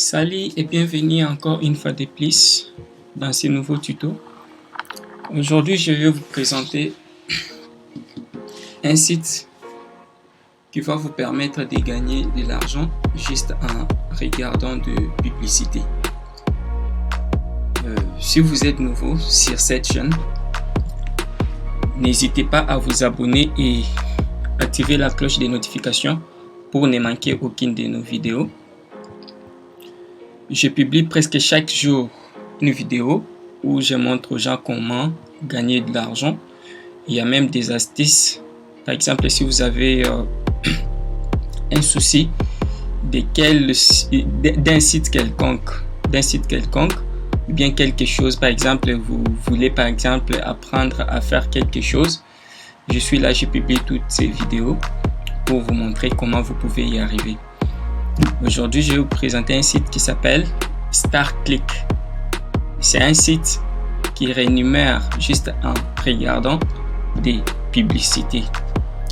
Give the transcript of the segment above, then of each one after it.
Salut et bienvenue encore une fois de plus dans ce nouveau tuto. Aujourd'hui, je vais vous présenter un site qui va vous permettre de gagner de l'argent juste en regardant de publicité. Si vous êtes nouveau sur cette chaîne, n'hésitez pas à vous abonner et activer la cloche des notifications pour ne manquer aucune de nos vidéos. Je publie presque chaque jour une vidéo où je montre aux gens comment gagner de l'argent. Il y a même des astuces. Par exemple, si vous avez un souci d'un site quelconque, ou bien quelque chose, par exemple, vous voulez par exemple apprendre à faire quelque chose, je suis là, je publie toutes ces vidéos pour vous montrer comment vous pouvez y arriver. Aujourd'hui, je vais vous présenter un site qui s'appelle StarClick. C'est un site qui rémunère juste en regardant des publicités.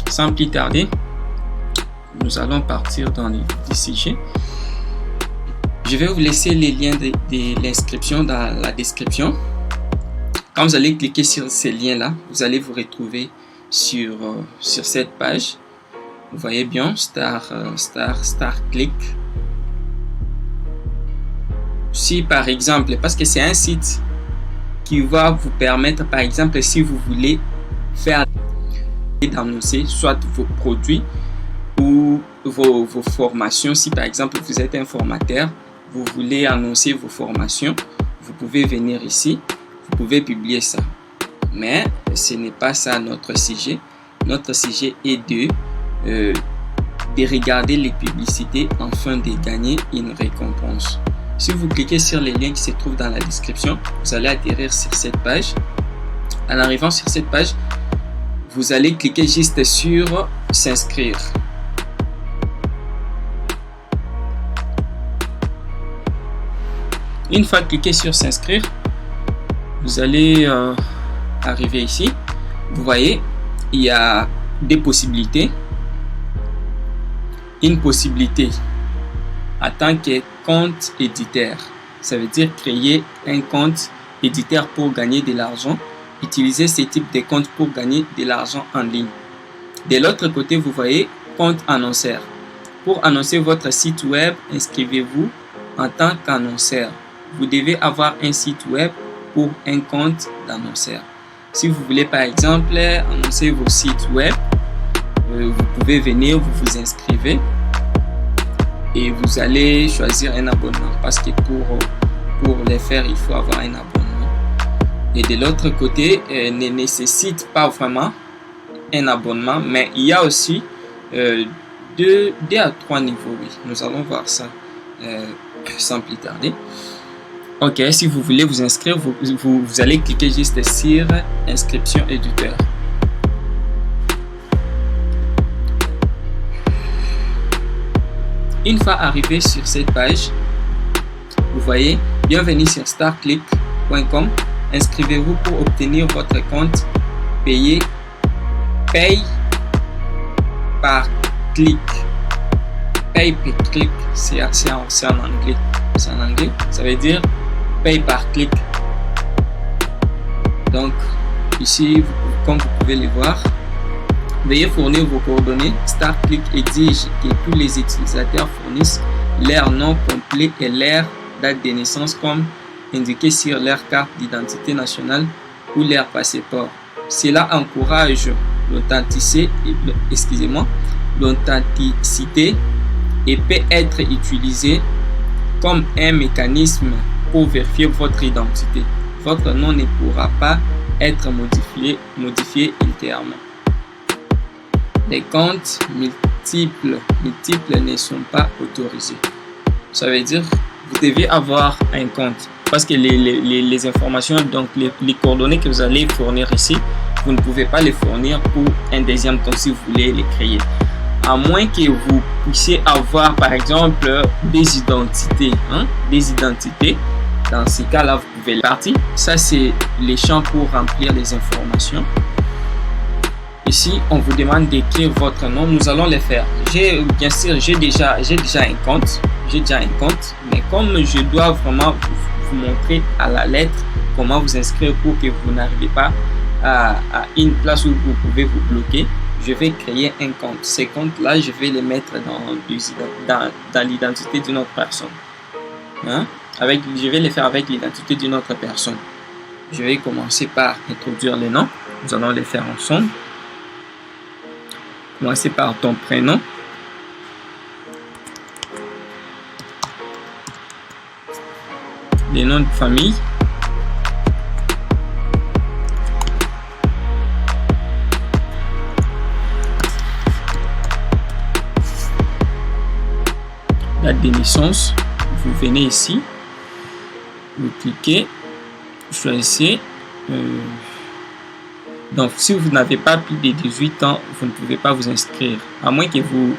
Sans plus tarder, nous allons partir dans le sujet. Je vais vous laisser les liens de l'inscription dans la description. Quand vous allez cliquer sur ces liens-là, vous allez vous retrouver sur cette page. Vous voyez bien, StarClick. Si par exemple, parce que c'est un site qui va vous permettre, par exemple, si vous voulez faire d'annoncer soit vos produits ou vos formations. Si par exemple vous êtes un formateur, vous voulez annoncer vos formations, vous pouvez venir ici, vous pouvez publier ça. Mais ce n'est pas ça notre sujet. Notre sujet est de regarder les publicités afin de gagner une récompense. Si vous cliquez sur les liens qui se trouvent dans la description, vous allez atterrir sur cette page. En arrivant sur cette page, vous allez cliquer juste sur s'inscrire. Une fois cliqué sur s'inscrire, vous allez arriver ici. Vous voyez, il y a des possibilités. Une possibilité en tant que compte éditeur, ça veut dire créer un compte éditeur pour gagner de l'argent, utiliser ce type de compte pour gagner de l'argent en ligne. De l'autre côté, vous voyez compte annonceur. Pour annoncer votre site web, inscrivez-vous en tant qu'annonceur. Vous devez avoir un site web pour un compte d'annonceur. Si vous voulez par exemple annoncer vos sites web, vous pouvez venir, vous vous inscrivez et vous allez choisir un abonnement parce que pour les faire, il faut avoir un abonnement. Et de l'autre côté, ne nécessite pas vraiment un abonnement, mais il y a aussi 2 à 3 niveaux. Oui, nous allons voir ça sans plus tarder. Ok, si vous voulez vous inscrire, vous allez cliquer juste sur inscription éditeur. Une fois arrivé sur cette page, vous voyez, bienvenue sur starclick.com. Inscrivez-vous pour obtenir votre compte paye par clic. Paye par clic, c'est en anglais. C'est en anglais, ça veut dire paye par clic. Donc, ici, comme vous pouvez le voir, veuillez fournir vos coordonnées. StarClick exige que tous les utilisateurs fournissent leur nom complet et leur date de naissance comme indiqué sur leur carte d'identité nationale ou leur passeport. Cela encourage l'authenticité et peut être utilisé comme un mécanisme pour vérifier votre identité. Votre nom ne pourra pas être modifié ultérieurement. Les comptes multiples ne sont pas autorisés. Ça veut dire vous devez avoir un compte parce que les informations, donc les coordonnées que vous allez fournir ici, vous ne pouvez pas les fournir pour un deuxième compte si vous voulez les créer. À moins que vous puissiez avoir par exemple des identités. Dans ces cas-là, vous pouvez les partir. Ça, c'est les champs pour remplir les informations. Ici, on vous demande d'écrire votre nom. Nous allons le faire. Bien sûr, j'ai déjà un compte. Mais comme je dois vraiment vous montrer à la lettre comment vous inscrire pour que vous n'arrivez pas à une place où vous pouvez vous bloquer, je vais créer un compte. Ces comptes-là, je vais les mettre dans l'identité d'une autre personne. Je vais les faire avec l'identité d'une autre personne. Je vais commencer par introduire les noms. Nous allons les faire ensemble. Commencer par ton prénom. Les noms de famille. Date de naissance. Vous venez ici. Vous cliquez. Choisissez. Donc, si vous n'avez pas plus de 18 ans, vous ne pouvez pas vous inscrire. À moins que vous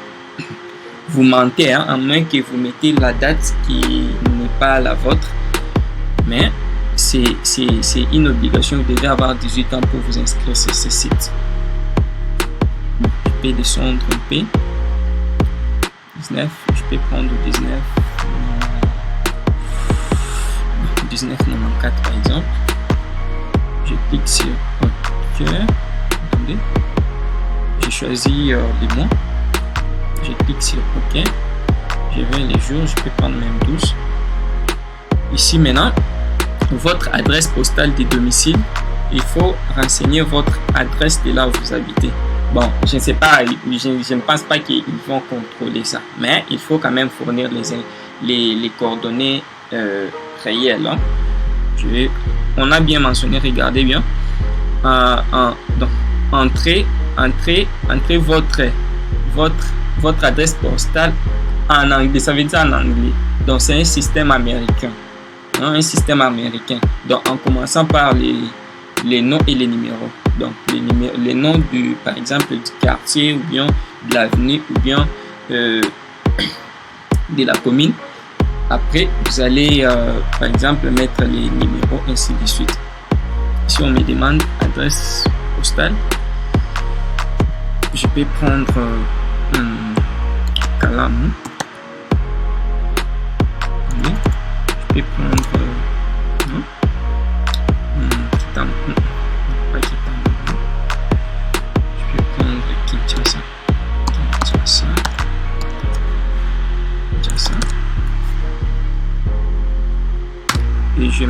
mentez, à moins que vous mettez la date qui n'est pas la vôtre. Mais c'est une obligation. Vous devez avoir 18 ans pour vous inscrire sur ce site. Je peux descendre un peu. 19, je peux prendre 1994 par exemple. Je clique sur OK. Attendez. Je choisis les mots. Je clique sur OK. Je vais les jours. Je peux prendre même 12. Ici maintenant, votre adresse postale de domicile. Il faut renseigner votre adresse de là où vous habitez. Bon, je ne sais pas, je ne pense pas qu'ils vont contrôler ça. Mais il faut quand même fournir les coordonnées réelles. On a bien mentionné, regardez bien. Donc, entrez votre adresse postale en anglais. Ça veut dire en anglais. Donc, c'est un système américain. Un système américain. Donc, en commençant par les noms et les numéros. Donc, les noms par exemple, du quartier ou bien de l'avenue ou bien de la commune. Après, vous allez, par exemple, mettre les numéros, ainsi de suite. Si on me demande adresse postale, je peux prendre Calam. Oui. Je peux prendre et je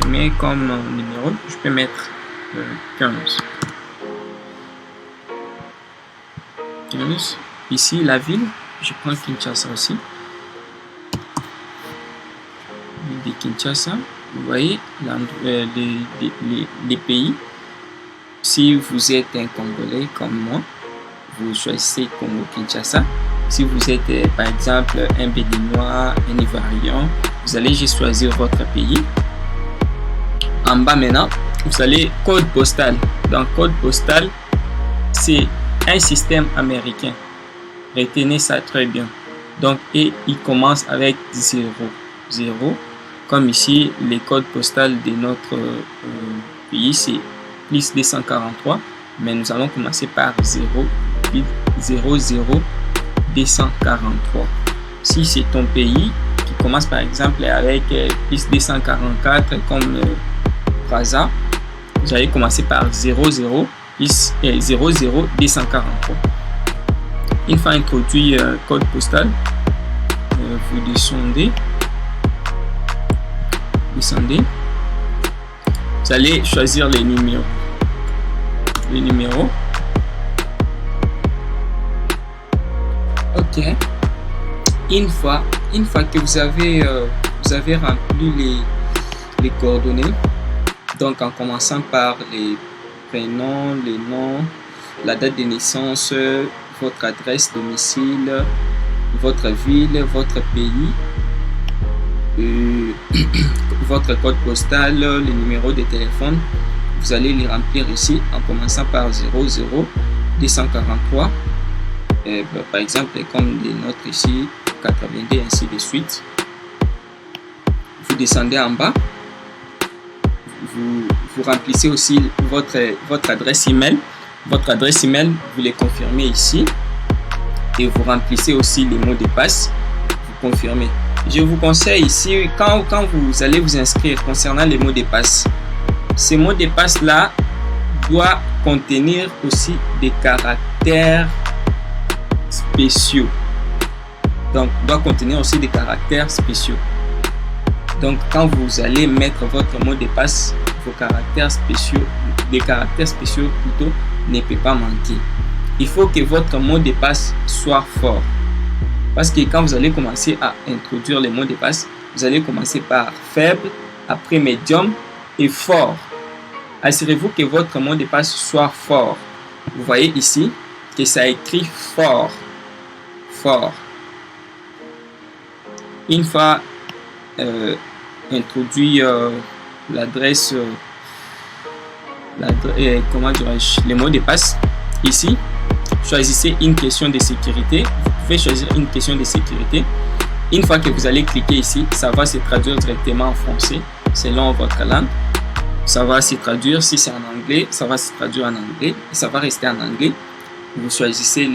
mets comme numéro, je peux mettre 15. Ici la ville, je prends Kinshasa aussi. De Kinshasa, vous voyez les pays. Si vous êtes un Congolais comme moi, vous choisissez Congo-Kinshasa. Si vous êtes par exemple un Béninois, un Ivoirien, vous allez juste choisir votre pays. En bas maintenant, vous allez code postal. Donc code postal, c'est un système américain. Retenez ça très bien. Donc et il commence avec 0. Comme ici, les codes postaux de notre pays, c'est plus 243. Mais nous allons commencer par 243. Si c'est ton pays qui commence par exemple avec plus 244 comme Braza, vous allez commencer par 00 243. Une fois introduit code postal, vous descendez. Vous allez choisir les numéros. Ok. Une fois que vous avez rempli les coordonnées, donc en commençant par les prénoms, les noms, la date de naissance, votre adresse domicile, votre ville, votre pays, votre code postal, les numéros de téléphone, vous allez les remplir ici en commençant par 243. Par exemple, comme les nôtres ici, 82, ainsi de suite. Vous descendez en bas. Vous remplissez aussi votre adresse email. votre adresse email, vous les confirmez ici et vous remplissez aussi les mots de passe, vous confirmez. Je vous conseille ici, quand vous allez vous inscrire concernant les mots de passe, ces mots de passe là doivent contenir aussi des caractères spéciaux. Donc, doit contenir aussi des caractères spéciaux. Donc, quand vous allez mettre votre mot de passe, vos caractères spéciaux, des caractères spéciaux plutôt, ne peut pas manquer. Il faut que votre mot de passe soit fort. Parce que quand vous allez commencer à introduire les mots de passe, vous allez commencer par faible, après médium et fort. Assurez-vous que votre mot de passe soit fort. Vous voyez ici que ça écrit fort. Fort. Une fois introduit l'adresse, comment dirais-je, les mots de passe, ici, choisissez une question de sécurité. Vous pouvez choisir une question de sécurité. Une fois que vous allez cliquer ici, ça va se traduire directement en français selon votre langue. Ça va se traduire, si c'est en anglais, ça va se traduire en anglais et ça va rester en anglais. Vous choisissez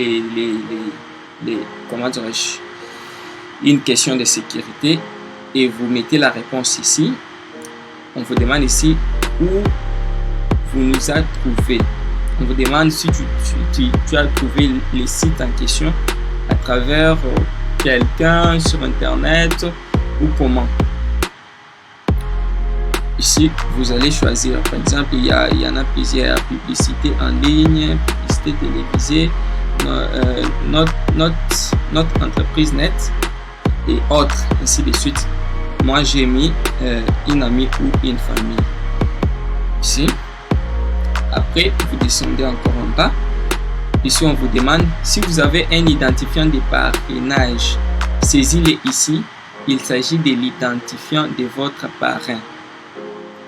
comment dirais-je, une question de sécurité et vous mettez la réponse ici. On vous demande ici où vous nous a trouvé. On vous demande si tu as trouvé les sites en question à travers quelqu'un sur internet ou comment. Ici, vous allez choisir, par exemple, il y en a plusieurs: publicité en ligne, publicité télévisée, notre entreprise net et autres, ainsi de suite. Moi, j'ai mis une amie ou une famille. Ici. Après, vous descendez encore en bas. Ici, on vous demande si vous avez un identifiant de parrainage. Saisis-le ici. Il s'agit de l'identifiant de votre parrain.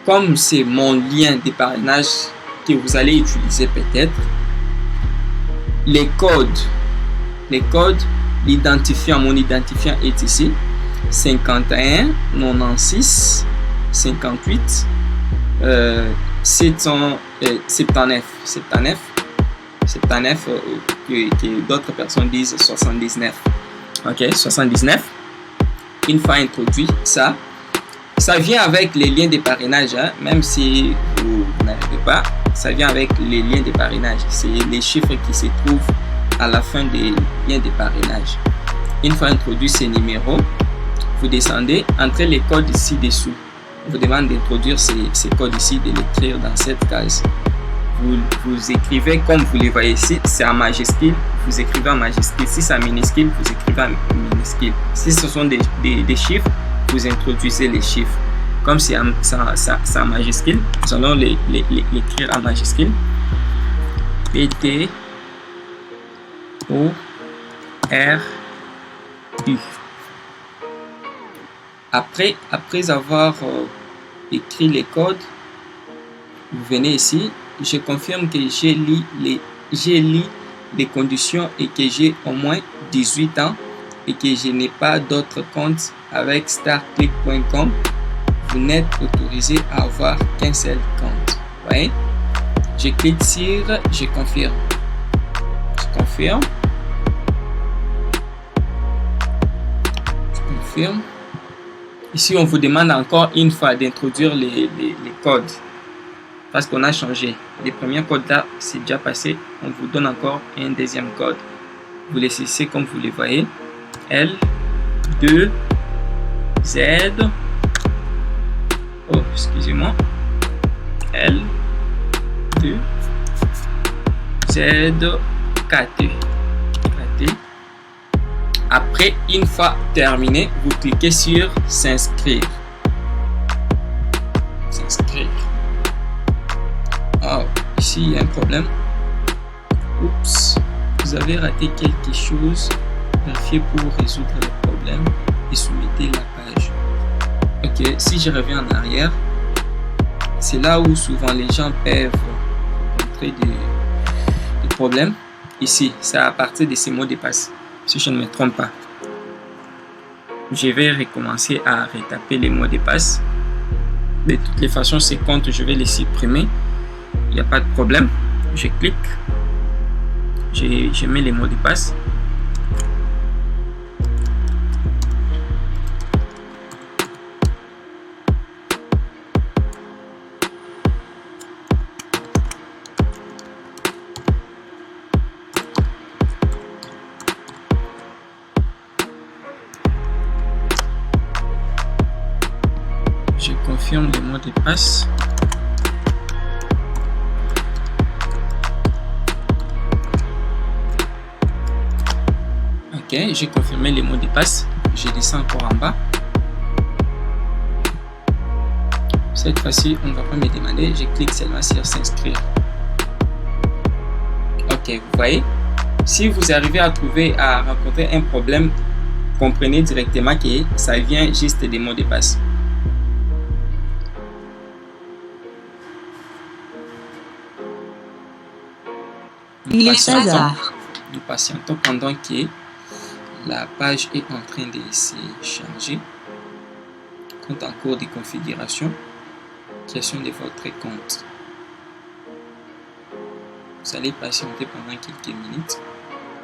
Comme c'est mon lien de parrainage que vous allez utiliser peut-être, les codes, l'identifiant, mon identifiant est ici, 51 96 58 79 que d'autres personnes disent 79. Ok, 79. Une fois introduit ça vient avec les liens de parrainage, hein, même si vous n'arrivez pas, ça vient avec les liens de parrainage. C'est les chiffres qui se trouvent à la fin des liens de parrainage. Une fois introduit ces numéros, vous descendez, entrez les codes ici dessous. On vous demande d'introduire ces codes ici, de l'écrire dans cette case. Vous écrivez comme vous les voyez ici, c'est en majuscule, vous écrivez en majuscule. Si c'est en minuscule, vous écrivez en minuscule. Si ce sont des chiffres, vous introduisez les chiffres. Comme c'est en majuscule, nous allons l'écrire en majuscule. P-T O-R-U. Après avoir écrit les codes, vous venez ici. Je confirme que j'ai lu les conditions et que j'ai au moins 18 ans et que je n'ai pas d'autres comptes avec starclick.com. Vous n'êtes autorisé à avoir qu'un seul compte. Ouais. Je clique sur je confirme. Je confirme. Je confirme. Ici, on vous demande encore une fois d'introduire les codes. Parce qu'on a changé. Les premiers codes là, c'est déjà passé. On vous donne encore un deuxième code. Vous les saisissez comme vous les voyez. L, 2, Z. Oh, excusez-moi. L, 2, Z, KT. Après, une fois terminé, vous cliquez sur s'inscrire. S'inscrire. Oh, ici il y a un problème. Oups, vous avez raté quelque chose. Vérifiez pour résoudre le problème et soumettez la page. Ok, si je reviens en arrière, c'est là où souvent les gens peuvent rencontrer des problèmes. Ici, c'est à partir de ces mots de passe, si je ne me trompe pas. Je vais recommencer à retaper les mots de passe. De toutes les façons, ces comptes, je vais les supprimer. Il n'y a pas de problème. Je clique. je mets les mots de passe. Je confirme les mots de passe. Ok, j'ai confirmé les mots de passe. Je descends encore en bas. Cette fois-ci, on ne va pas me demander. Je clique seulement sur s'inscrire. Ok, vous voyez, si vous arrivez à rencontrer un problème, comprenez directement que ça vient juste des mots de passe. Il est 16 heures. Nous patientons pendant que la page est en train de se charger. Compte en cours de configuration. Création de votre compte. Vous allez patienter pendant quelques minutes.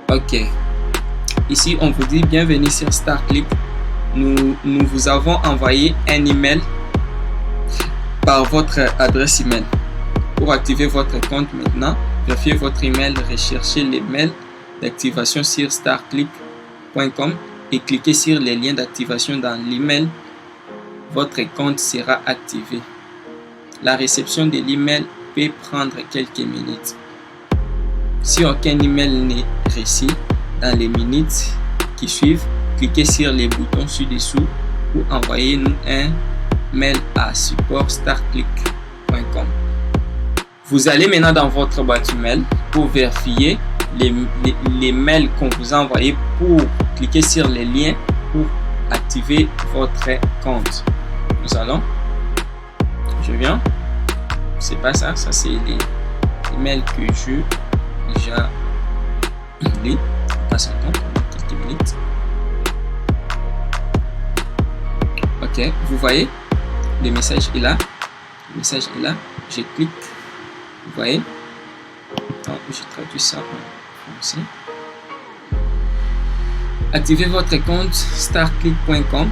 Ok. Ici, on vous dit bienvenue sur StarClip. Nous vous avons envoyé un email par votre adresse email. Pour activer votre compte maintenant, vérifiez votre email, recherchez les mails d'activation sur starclip.com et cliquez sur les liens d'activation dans l'email. Votre compte sera activé. La réception de l'email peut prendre quelques minutes. Si aucun email n'est reçu dans les minutes qui suivent, cliquez sur les boutons ci-dessous ou envoyez-nous un mail à support@starclip.com. Vous allez maintenant dans votre boîte email pour vérifier les mails qu'on vous a envoyés, pour cliquer sur les liens pour activer votre compte. Nous allons, je viens, c'est pas ça, ça c'est les emails que j'ai déjà lu. Passe un temps pendant quelques minutes. Ok, vous voyez, le message est là, je clique. Vous voyez, attends, je traduis ça en français. Activez votre compte starclip.com.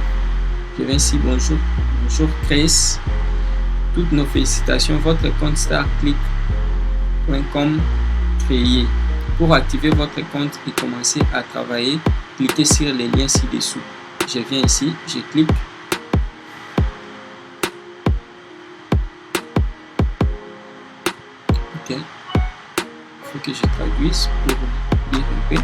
Je viens ici, bonjour Chris. Toutes nos félicitations, votre compte starclip.com créé. Pour activer votre compte et commencer à travailler, cliquez sur les liens ci-dessous. Je viens ici, je clique. Il faut que je traduise pour lire un peu.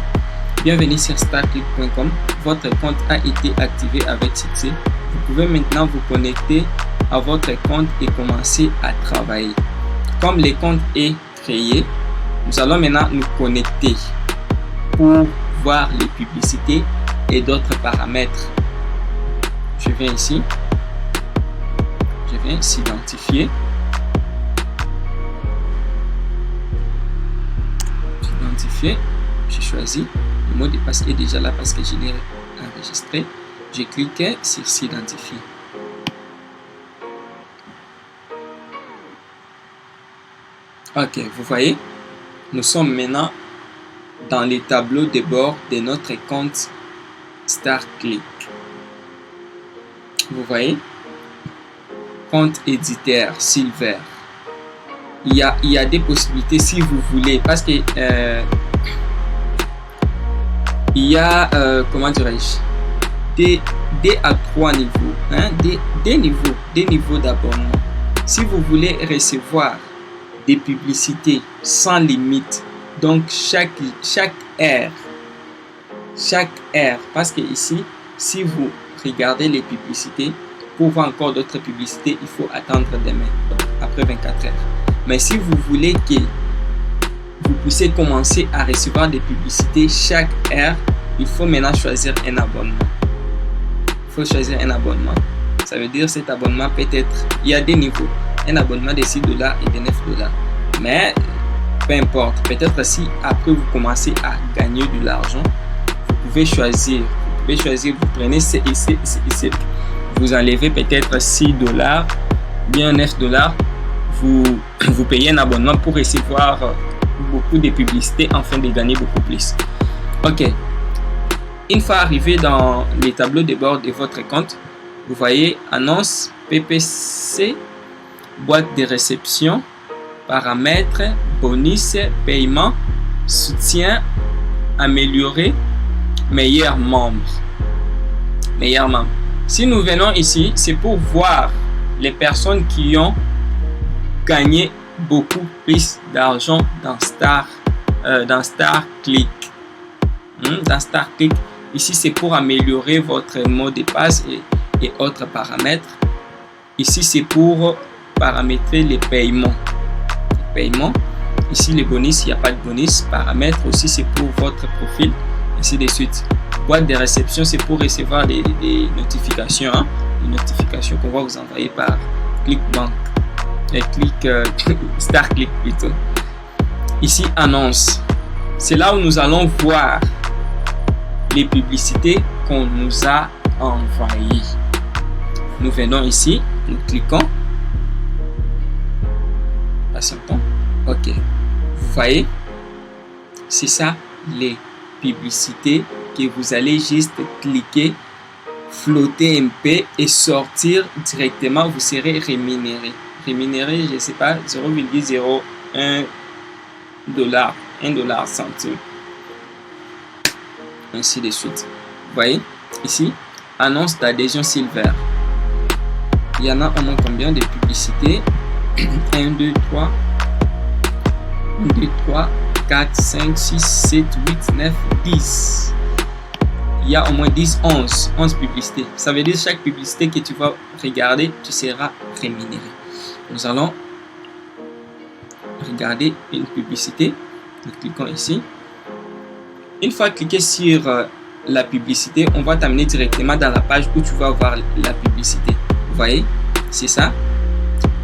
Bienvenue sur starclip.com. Votre compte a été activé avec succès. Vous pouvez maintenant vous connecter à votre compte et commencer à travailler. Comme le compte est créé, nous allons maintenant nous connecter pour voir les publicités et d'autres paramètres. Je viens ici. Je viens s'identifier. J'ai choisi, le mot de passe est déjà là parce que je l'ai enregistré. Je clique sur s'identifier. Ok, vous voyez, nous sommes maintenant dans les tableaux de bord de notre compte StarClip. Vous voyez, compte éditeur Silver. Il y a des possibilités si vous voulez, parce que il y a, comment dirais-je, des à 3 niveaux, hein, des niveaux d'abonnement. Si vous voulez recevoir des publicités sans limite, donc chaque heure, parce que ici, si vous regardez les publicités, pour voir encore d'autres publicités, il faut attendre demain, donc après 24 heures. Mais si vous voulez que vous puissiez commencer à recevoir des publicités chaque heure, il faut maintenant choisir un abonnement. Il faut choisir un abonnement. Ça veut dire cet abonnement peut être, il y a des niveaux. Un abonnement de 6 $ et de 9 $. Mais peu importe, peut-être si après vous commencez à gagner de l'argent, vous pouvez choisir. Vous prenez vous enlevez peut-être 6 $, bien 9 $. Vous payez un abonnement pour recevoir beaucoup de publicités afin de gagner beaucoup plus. Ok. Une fois arrivé dans les tableaux de bord de votre compte, vous voyez annonce, PPC, boîte de réception, paramètres, bonus, paiement, soutien, améliorer, meilleur membre. Meilleur membre. Si nous venons ici, c'est pour voir les personnes qui ont gagné beaucoup plus d'argent dans StarClick. Dans StarClick, ici c'est pour améliorer votre mot de passe et autres paramètres. Ici c'est pour paramétrer les paiements. Ici les bonus, il n'y a pas de bonus. Paramètres aussi c'est pour votre profil, ainsi de suite. Boîte de réception, c'est pour recevoir des notifications, des notifications qu'on va vous envoyer par ClickBank. StarClick plutôt. Ici annonce, c'est là où nous allons voir les publicités qu'on nous a envoyées. Nous venons ici, nous cliquons, patientons. Ok, vous voyez, c'est ça les publicités que vous allez juste cliquer, flotter un peu et sortir directement. Vous serez rémunéré. Rémunéré, je ne sais pas, 0,01 $, 1 centime. Ainsi de suite. Vous voyez, ici, annonce d'adhésion Silver. Il y en a au moins combien de publicités? 1, 2, 3, 4, 5, 6, 7, 8, 9, 10. Il y a au moins 10, 11 publicités. Ça veut dire chaque publicité que tu vas regarder, tu seras rémunéré. Nous allons regarder une publicité. Nous cliquons ici. Une fois cliqué sur la publicité, on va t'amener directement dans la page où tu vas voir la publicité. Vous voyez, c'est ça.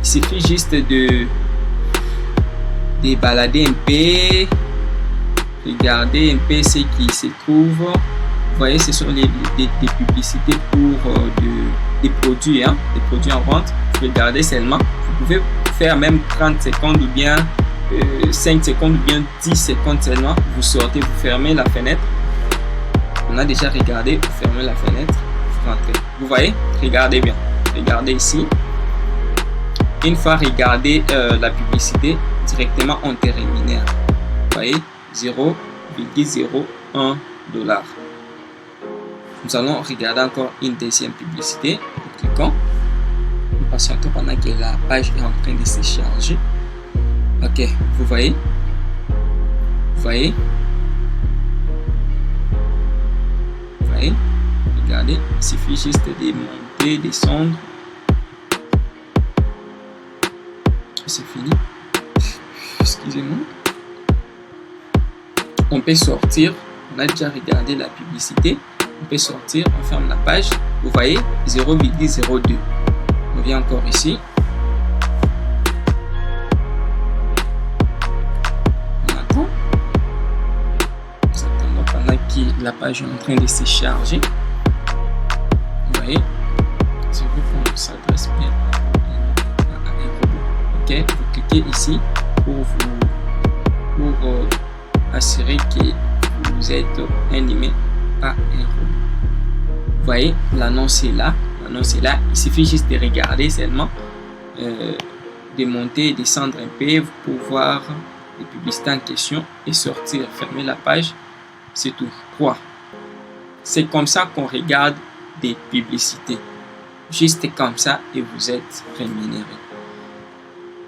Il suffit juste de balader un peu, regarder un peu ce qui se trouve. Vous voyez, ce sont des publicités pour des produits, des produits en vente. Regardez seulement. Vous pouvez faire même 30 secondes ou bien 5 secondes ou bien 10 secondes seulement. Vous sortez, vous fermez la fenêtre. On a déjà regardé, vous fermez la fenêtre, vous rentrez. Vous voyez, regardez bien. Regardez ici. Une fois regardé la publicité, directement on te rémunère. Vous voyez, 0,01 $. Nous allons regarder encore une deuxième publicité. Nous cliquons. Nous patientons pendant que la page est en train de se charger. Ok, vous voyez? Vous voyez? Vous voyez? Regardez, il suffit juste de monter, descendre. C'est fini. Excusez-moi. On peut sortir. On a déjà regardé la publicité. On peut sortir, on ferme la page. Vous voyez, 0,02. On vient encore ici. On attend. Nous attendons pendant que la page est en train de se charger. Vous voyez, je veux qu'on s'adresse bien à un robot. Ok, vous cliquez ici pour assurer que vous êtes animé par un robot. Vous voyez, l'annonce est là. L'annonce est là. Il suffit juste de regarder seulement, de monter et descendre un peu pour voir les publicités en question et sortir, fermer la page. C'est tout. 3. C'est comme ça qu'on regarde des publicités. Juste comme ça et vous êtes rémunéré.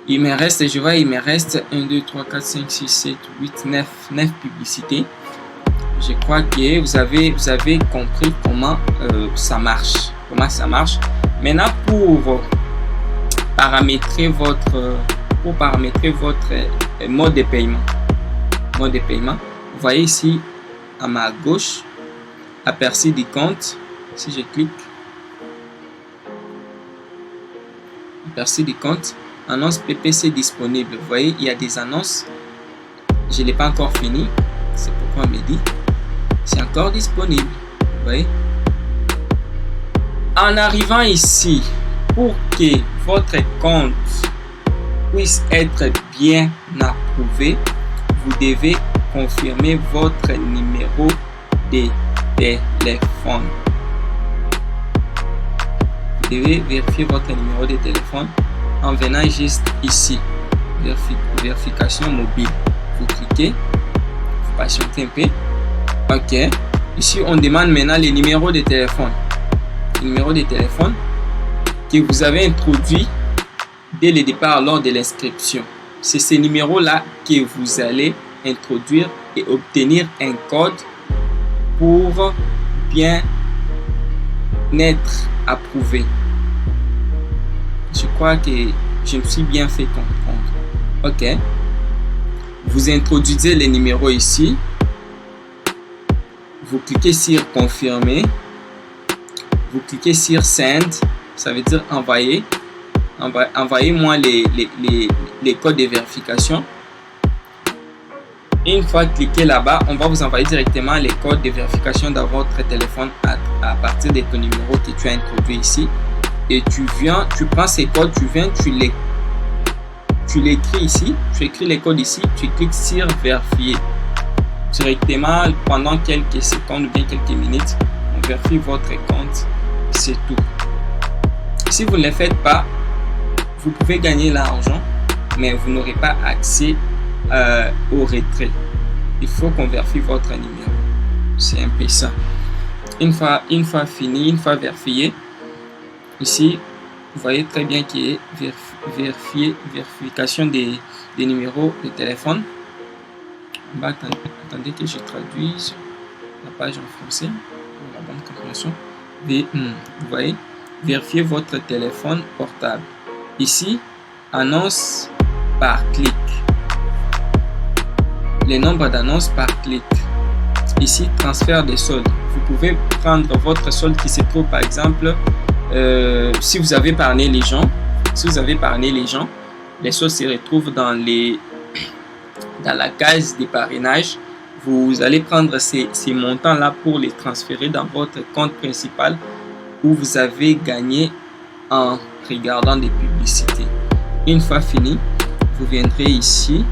Il me reste, je vois, il me reste 1, 2, 3, 4, 5, 6, 7, 8, 9 publicités. Je crois que vous avez compris comment ça marche. Maintenant, pour paramétrer votre mode de paiement. Vous voyez ici à ma gauche, aperçu du compte. Si je clique, aperçu du compte, annonce PPC disponible. Vous voyez, il y a des annonces. Je ne l'ai pas encore fini. C'est pourquoi on me dit c'est encore disponible. Vous voyez, en arrivant ici, pour que votre compte puisse être bien approuvé, vous devez confirmer votre numéro de téléphone. Vous devez vérifier votre numéro de téléphone en venant juste ici, vérification mobile. Vous cliquez, vous patientez un peu. Ok. Ici, on demande maintenant les numéros de téléphone. Le numéro de téléphone que vous avez introduit dès le départ lors de l'inscription. C'est ces numéros-là que vous allez introduire et obtenir un code pour bien être approuvé. Je crois que je me suis bien fait comprendre. Ok. Vous introduisez les numéros ici. Vous cliquez sur confirmer. Vous cliquez sur send. Ça veut dire envoyer. Envoyez-moi les codes de vérification. Une fois cliqué là-bas, on va vous envoyer directement les codes de vérification dans votre téléphone à partir de ton numéro que tu as introduit ici. Et tu prends ces codes, tu l'écris ici, tu écris les codes ici, tu cliques sur vérifier. Directement, pendant quelques secondes ou bien quelques minutes, on vérifie votre compte. C'est tout. Si vous ne le faites pas, vous pouvez gagner l'argent, mais vous n'aurez pas accès au retrait. Il faut qu'on vérifie votre numéro. C'est un peu ça. Une fois fini, une fois vérifié, ici, vous voyez très bien qu'il y a vérification des numéros de téléphone. Attendez que je traduise la page en français pour la bonne compréhension. Vous voyez, vérifiez votre téléphone portable. Ici, annonce par clic. Les nombres d'annonces par clic. Ici, transfert des soldes. Vous pouvez prendre votre solde qui se trouve par exemple, si vous avez épargné les gens, les soldes se retrouvent dans la case des parrainages. Vous allez prendre ces montants-là pour les transférer dans votre compte principal où vous avez gagné en regardant des publicités. Une fois fini, vous viendrez ici.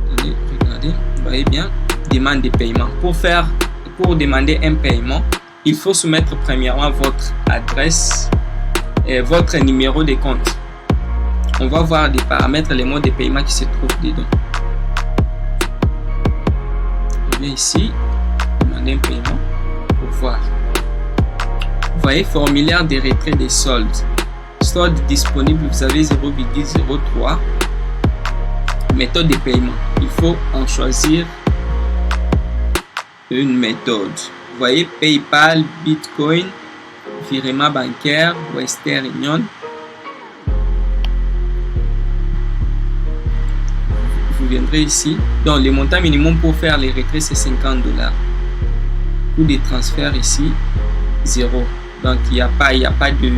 Regardez, vous voyez bien, demande de paiement. Pour demander un paiement, il faut soumettre premièrement votre adresse et votre numéro de compte. On va voir des paramètres, les modes de paiement qui se trouvent dedans. Je viens ici, demander un paiement pour voir. Vous voyez, formulaire de retrait des soldes. Solde disponible, vous avez 0,03. Méthode de paiement. Il faut en choisir une méthode. Vous voyez, PayPal, Bitcoin, virement bancaire, Western Union. Vous viendrez ici. Donc, le montant minimum pour faire les retraits, c'est $50. Coût de transfert ici, 0. Donc, il n'y a pas de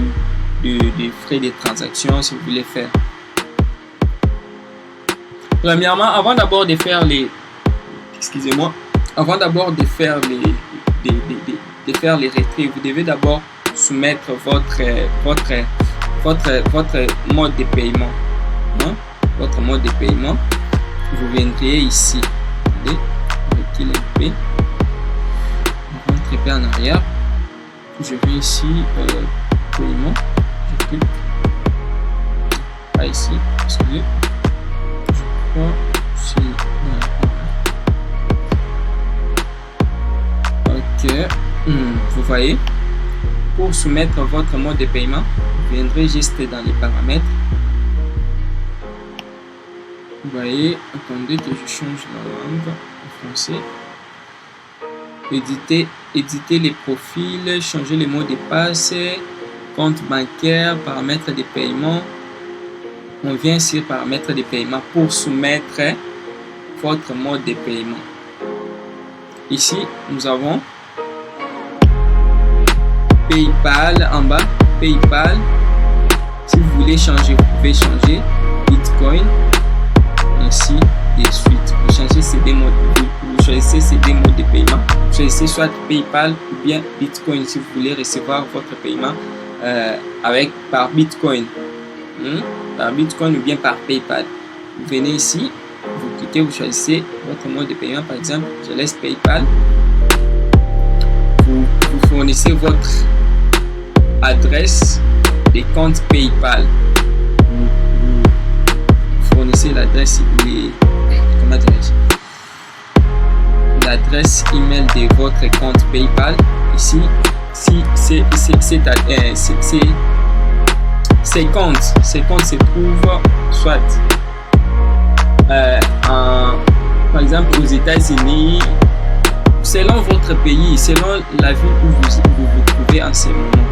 frais de transaction si vous voulez faire. Premièrement, avant d'abord de faire les retraits, vous devez d'abord soumettre votre mode de paiement. Votre mode de paiement. Vous viendrez ici. Regardez, on recule un peu. On rentre un peu en arrière. Je vais ici, paiement. Je clique. Pas ici, excusez. Je crois que c'est OK. Vous voyez, pour soumettre votre mode de paiement, vous viendrez juste dans les paramètres. Vous voyez, attendez que je change la langue en français. Éditer les profils, changer les mots de passe, compte bancaire, paramètres de paiement. On vient sur paramètres de paiement pour soumettre votre mode de paiement. Ici, nous avons PayPal en bas, PayPal. Si vous voulez changer, vous pouvez changer Bitcoin. Ainsi de suite. Vous choisissez ces deux modes de paiement. Vous choisissez soit PayPal ou bien Bitcoin si vous voulez recevoir votre paiement par Bitcoin. Par Bitcoin ou bien par PayPal. vous venez ici, vous cliquez, vous choisissez votre mode de paiement. Par exemple, je laisse PayPal. Vous fournissez votre adresse des comptes PayPal. Vous fournissez l'adresse, comment dirais-je, l'adresse email de votre compte PayPal. Ici, si ces comptes se trouvent soit par exemple aux États-Unis, selon votre pays, selon la ville où vous trouvez en ce moment.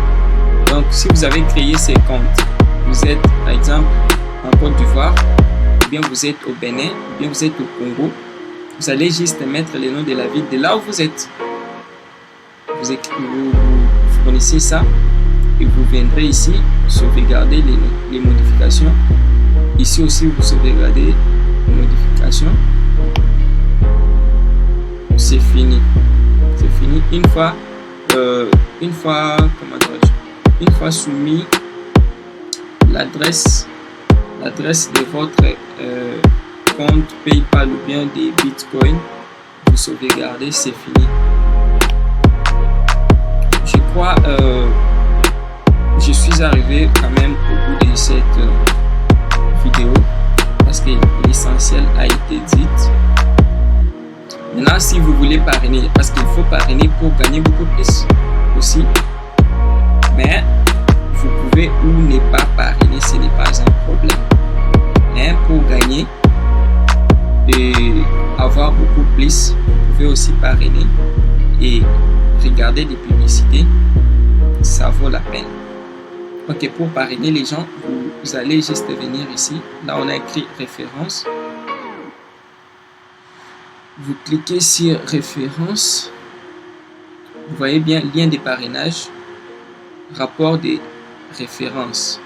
Donc, si vous avez créé ces comptes, vous êtes par exemple en Côte d'Ivoire, ou bien vous êtes au Bénin, ou bien vous êtes au Congo, vous allez juste mettre le nom de la ville de là où vous êtes. Vous fournissez ça et vous viendrez ici sauvegarder les modifications. Ici aussi, vous sauvegardez les modifications. C'est fini. C'est fini. Une fois soumis l'adresse de votre compte PayPal ou bien des Bitcoin, vous sauvegardez, c'est fini. Je crois je suis arrivé quand même au bout de cette vidéo parce que l'essentiel a été dit. Maintenant, si vous voulez parrainer, parce qu'il faut parrainer pour gagner beaucoup plus aussi, mais vous pouvez ou ne pas parrainer, ce n'est pas un problème. Mais pour gagner et avoir beaucoup plus, vous pouvez aussi parrainer et regarder des publicités, ça vaut la peine. Ok, pour parrainer les gens, vous allez juste venir ici. Là, on a écrit référence. Vous cliquez sur référence. Vous voyez bien lien de parrainage, rapport des références.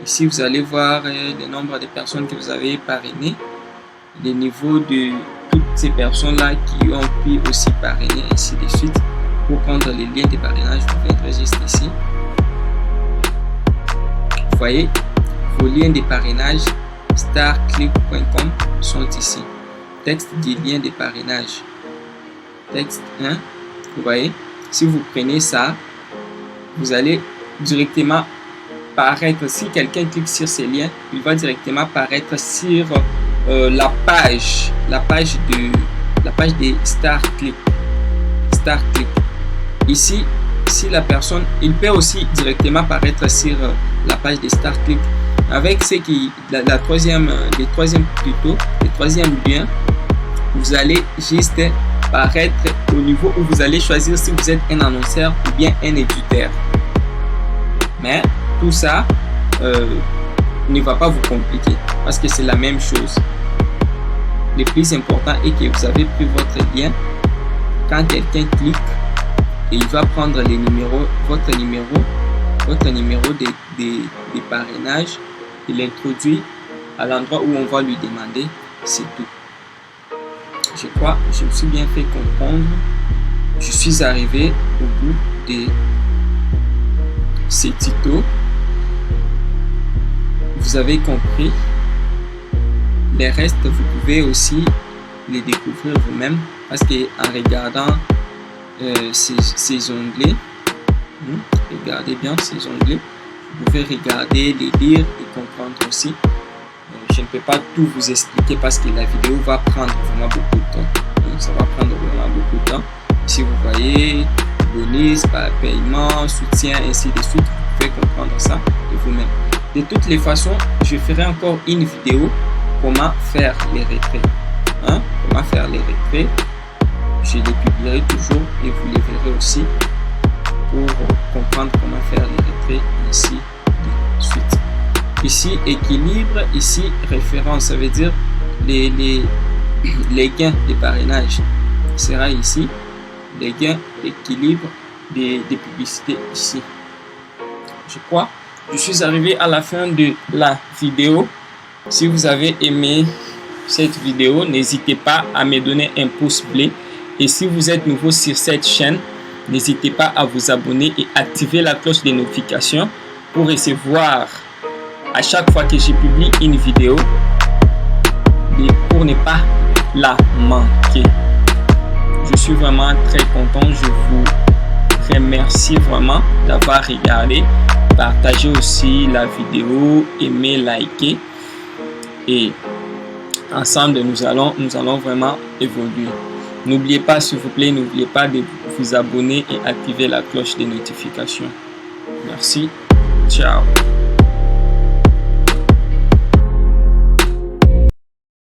Ici, vous allez voir le nombre de personnes que vous avez parrainées, le niveau de toutes ces personnes-là qui ont pu aussi parrainer, ainsi de suite. Pour prendre les liens de parrainage, vous viendrez juste ici. Vous voyez, vos liens de parrainage starclick.com sont ici. Texte du lien de parrainage. Texte 1. Vous voyez, si vous prenez ça, vous allez directement paraître. Si quelqu'un clique sur ce lien, il va directement apparaître sur la page de StarClick. Ici, si la personne, il peut aussi directement apparaître sur la page de StarClick. Avec ce qui, le troisième lien, vous allez juste paraître au niveau où vous allez choisir si vous êtes un annonceur ou bien un éditeur. Mais tout ça ne va pas vous compliquer parce que c'est la même chose. Le plus important est que vous avez pris votre lien. Quand quelqu'un clique, il va prendre les numéros, votre numéro de parrainage, il l'introduit à l'endroit où on va lui demander, c'est tout. Je crois, je me suis bien fait comprendre. Je suis arrivé au bout de ces tutos. Vous avez compris. Les restes, vous pouvez aussi les découvrir vous-même parce qu'en regardant ces onglets, regardez bien ces onglets, vous pouvez regarder, les lire et comprendre aussi. Je ne peux pas tout vous expliquer parce que la vidéo va prendre vraiment beaucoup de temps. Ça va prendre vraiment beaucoup de temps. Si vous voyez, bonus, paiement, soutien, ainsi de suite, vous pouvez comprendre ça de vous-même. De toutes les façons, je ferai encore une vidéo comment faire les retraits. Comment faire les retraits. Je les publierai toujours et vous les verrez aussi pour comprendre comment faire les retraits, ainsi de suite. Ici, équilibre, ici, référence, ça veut dire les gains de parrainage. Sera ici, les gains, équilibre des publicités ici. Je crois, je suis arrivé à la fin de la vidéo. Si vous avez aimé cette vidéo, n'hésitez pas à me donner un pouce bleu. Et si vous êtes nouveau sur cette chaîne, n'hésitez pas à vous abonner et activer la cloche de notification pour recevoir à chaque fois que je publie une vidéo pour ne pas la manquer. Je suis vraiment très content. Je vous remercie vraiment d'avoir regardé. Partagez aussi la vidéo, aimez, likez. Et ensemble, nous allons vraiment évoluer. N'oubliez pas, s'il vous plaît, n'oubliez pas de vous abonner et activer la cloche des notifications. Merci. Ciao.